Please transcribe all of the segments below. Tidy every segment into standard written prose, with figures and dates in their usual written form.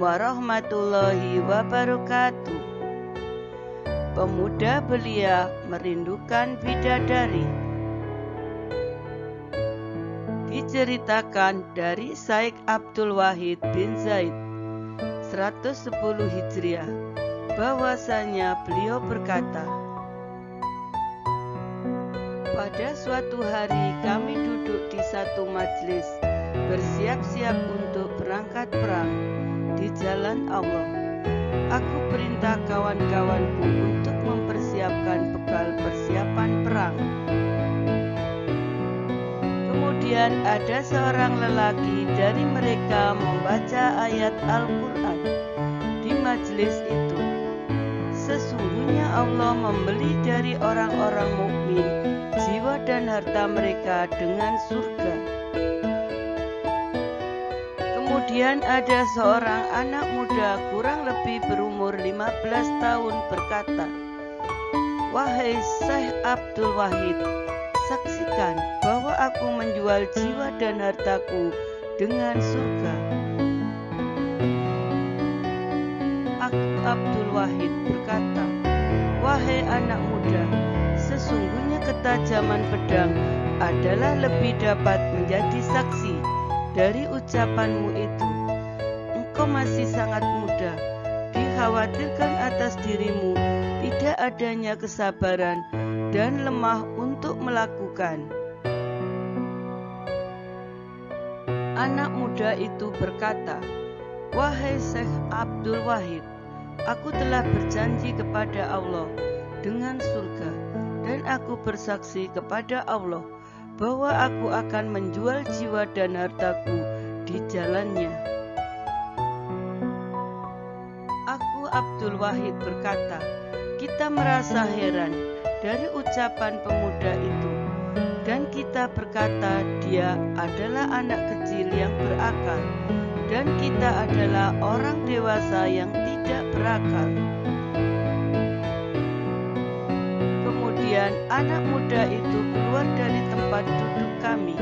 warahmatullahi wabarakatuh. Pemuda belia merindukan bidadari. Diceritakan dari Syekh Abdul Wahid bin Zaid 110 Hijriah bahwasanya beliau berkata, pada suatu hari kami duduk di satu majelis bersiap-siap untuk berangkat perang di jalan Allah. Aku perintah kawan-kawanku untuk mempersiapkan bekal persiapan perang. Kemudian ada seorang lelaki dari mereka membaca ayat Al-Quran di majelis itu. Sesungguhnya Allah membeli dari orang-orang mukmin jiwa dan harta mereka dengan surga. Kemudian ada seorang anak muda kurang lebih berumur 15 tahun berkata, wahai Syekh Abdul Wahid, saksikan bahwa aku menjual jiwa dan hartaku dengan surga. Abdul Wahid berkata, wahai anak muda, sesungguhnya ketajaman pedang adalah lebih dapat menjadi saksi dari ucapanmu itu. Engkau masih sangat muda, dikhawatirkan atas dirimu tidak adanya kesabaran dan lemah untuk melakukan. Anak muda itu berkata, wahai Syekh Abdul Wahid, aku telah berjanji kepada Allah dengan surga, dan aku bersaksi kepada Allah bahwa aku akan menjual jiwa dan hartaku di jalannya. Aku Abdul Wahid berkata, kita merasa heran dari ucapan pemuda itu, dan kita berkata dia adalah anak kecil yang berakal, dan kita adalah orang dewasa yang tidak berakal. Kemudian anak muda itu keluar dari tempat duduk kami,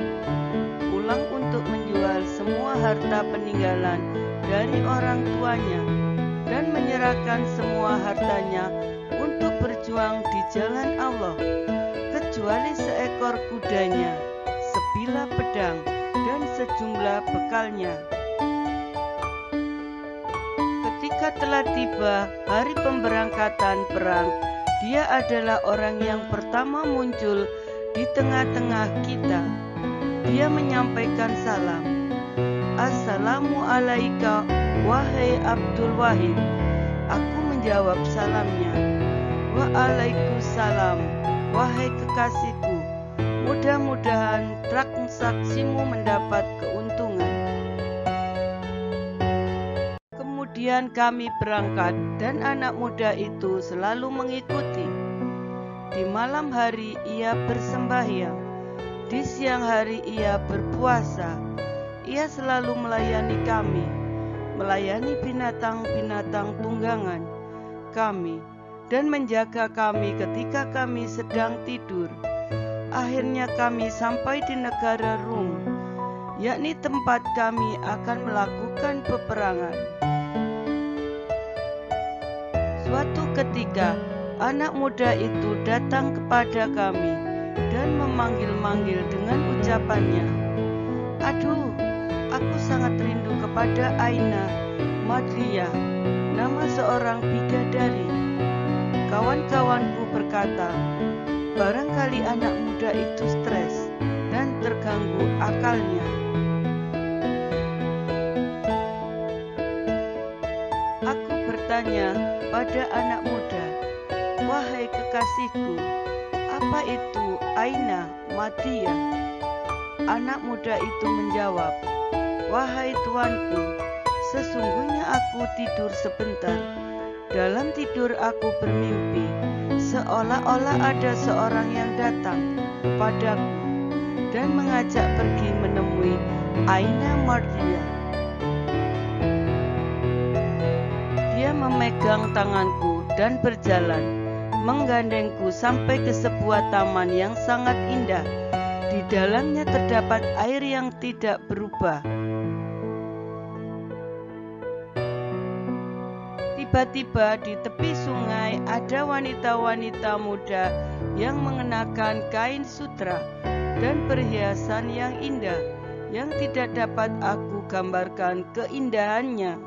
pulang untuk menjual semua harta peninggalan dari orang tuanya, dan menyerahkan semua hartanya untuk berjuang di jalan Allah, kecuali seekor kudanya, sebilah pedang, dan sejumlah bekalnya. Ketika telah tiba hari pemberangkatan perang, dia adalah orang yang pertama muncul di tengah-tengah kita. Dia menyampaikan salam. Assalamualaikum wahai Abdul Wahid. Aku menjawab salamnya. Waalaikumsalam wahai kekasihku. Mudah-mudahan transaksimu mendapat keuntungan. Kemudian kami berangkat dan anak muda itu selalu mengikuti. Di malam hari ia bersembahyang, di siang hari ia berpuasa. Ia selalu melayani kami, melayani binatang-binatang tunggangan kami, dan menjaga kami ketika kami sedang tidur. Akhirnya kami sampai di negara Rum, yakni tempat kami akan melakukan peperangan. Suatu ketika, anak muda itu datang kepada kami dan memanggil-manggil dengan ucapannya, aduh, aku sangat rindu kepada Aina Madriyah, nama seorang bidadari. Kawan-kawanku berkata, barangkali anak muda itu stres dan terganggu akalnya. Aku bertanya pada anak muda, wahai kekasihku, apa itu Aina Madriyah? Anak muda itu menjawab, wahai tuanku, sesungguhnya aku tidur sebentar. Dalam tidur aku bermimpi, seolah-olah ada seorang yang datang padaku dan mengajak pergi menemui Aina Madriyah. Dia memegang tanganku dan berjalan, menggandengku sampai ke sebuah taman yang sangat indah. Di dalamnya terdapat air yang tidak berubah. Tiba-tiba di tepi sungai ada wanita-wanita muda yang mengenakan kain sutra dan perhiasan yang indah, yang tidak dapat aku gambarkan keindahannya.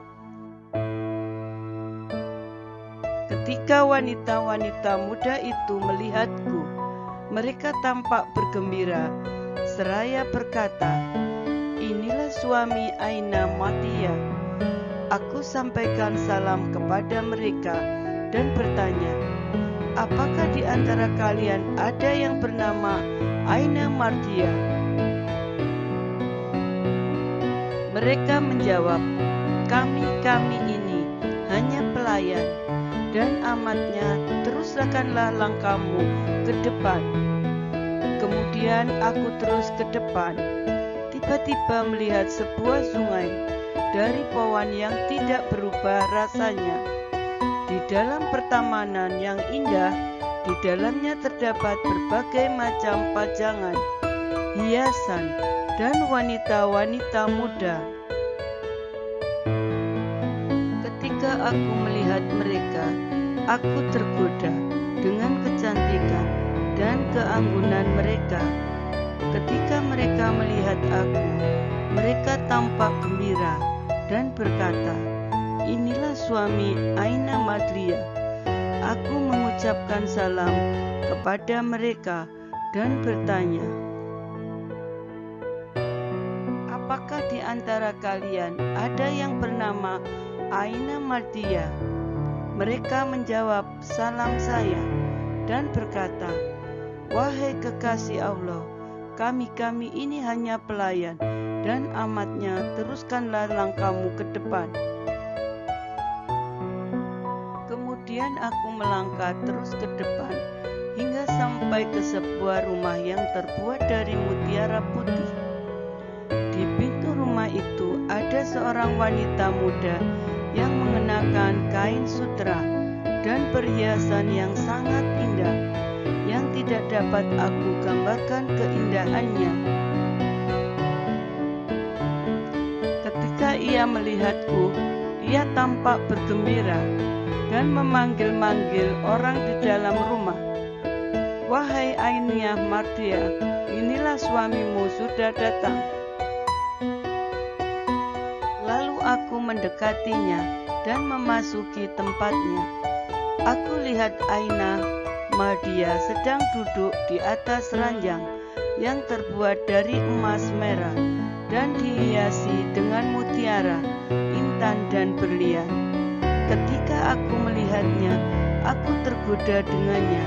Ketika wanita-wanita muda itu melihatku, mereka tampak bergembira, seraya berkata, "Inilah suami Aina Martia." Aku sampaikan salam kepada mereka dan bertanya, "Apakah di antara kalian ada yang bernama Aina Martia?" Mereka menjawab, Kami ini hanya pelayan, dan amatnya teruskanlah langkahmu ke depan." Kemudian aku terus ke depan, tiba-tiba melihat sebuah sungai dari Pawan yang tidak berubah rasanya. Di dalam pertamanan yang indah, di dalamnya terdapat berbagai macam pajangan, hiasan, dan wanita-wanita muda. Ketika aku melihat mereka, aku tergoda dengan kecantikan dan keanggunan mereka. Ketika mereka melihat aku, mereka tampak gembira dan berkata, "Inilah suami Aina Martia." Aku mengucapkan salam kepada mereka dan bertanya, "Apakah di antara kalian ada yang bernama Aina Martia?" Mereka menjawab salam saya dan berkata, "Wahai kekasih Allah, kami ini hanya pelayan, dan amatnya teruskanlah langkahmu ke depan." Kemudian aku melangkah terus ke depan hingga sampai ke sebuah rumah yang terbuat dari mutiara putih. Di pintu rumah itu ada seorang wanita muda yang mengenakan kain sutra dan perhiasan yang sangat indah, yang tidak dapat aku gambarkan keindahannya. Ketika ia melihatku, ia tampak bergembira dan memanggil-manggil orang di dalam rumah, "Wahai Aina Martia, inilah suamimu sudah datang." Lalu aku mendekatinya dan memasuki tempatnya. Aku lihat Aina Martia sedang duduk di atas ranjang yang terbuat dari emas merah dan dihiasi dengan mutiara, intan, dan berlian. Ketika aku melihatnya, aku tergoda dengannya.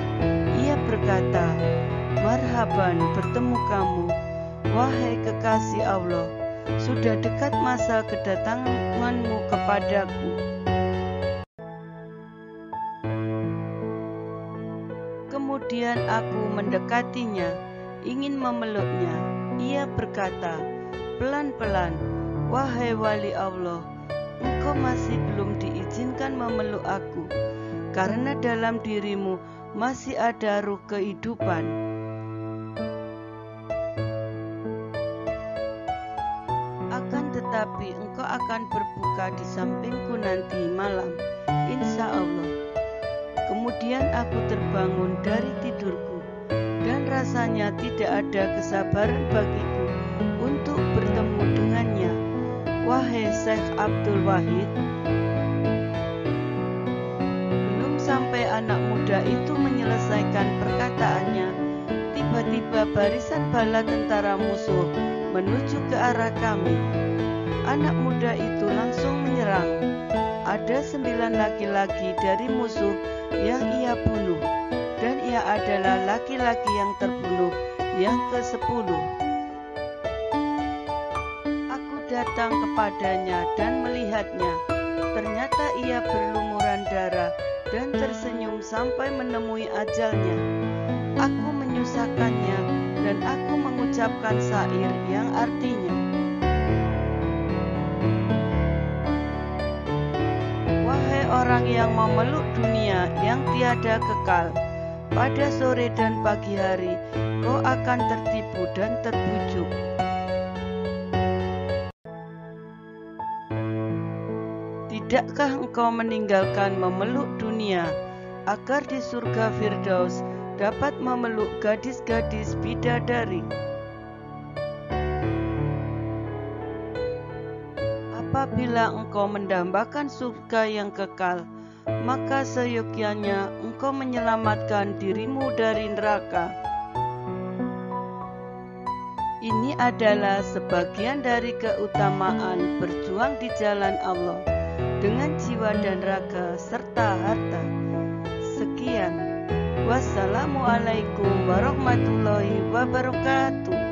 Ia berkata, "Marhaban bertemu kamu, wahai kekasih Allah. Sudah dekat masa kedatanganmu kepadaku." Kemudian aku mendekatinya, ingin memeluknya. Ia berkata, pelan-pelan, "Wahai wali Allah, engkau masih belum diizinkan memeluk aku, karena dalam dirimu masih ada ruh kehidupan. Akan tetapi engkau akan berbuka di sampingku nanti malam, insya Allah." Kemudian aku terbangun dari tidurku, dan rasanya tidak ada kesabaran bagiku untuk bertemu dengannya. Wahai Syekh Abdul Wahid. Belum sampai anak muda itu menyelesaikan perkataannya, tiba-tiba barisan bala tentara musuh menuju ke arah kami. Anak muda itu langsung menyerang. Ada 9 laki-laki dari musuh yang ia bunuh, dan ia adalah laki-laki yang terbunuh yang ke-10. Aku datang kepadanya dan melihatnya. Ternyata ia berlumuran darah dan tersenyum sampai menemui ajalnya. Aku menyusahkannya dan aku mengucapkan syair yang artinya, "Wahai orang yang memeluk dunia yang tiada kekal, pada sore dan pagi hari kau akan tertipu dan terbujuk. Di tidakkah engkau meninggalkan memeluk dunia, agar di surga Firdaus dapat memeluk gadis-gadis bidadari? Apabila engkau mendambakan surga yang kekal, maka seyogyanya engkau menyelamatkan dirimu dari neraka. Ini adalah sebagian dari keutamaan berjuang di jalan Allah dengan jiwa dan raga serta harta. Sekian. Wassalamualaikum warahmatullahi wabarakatuh.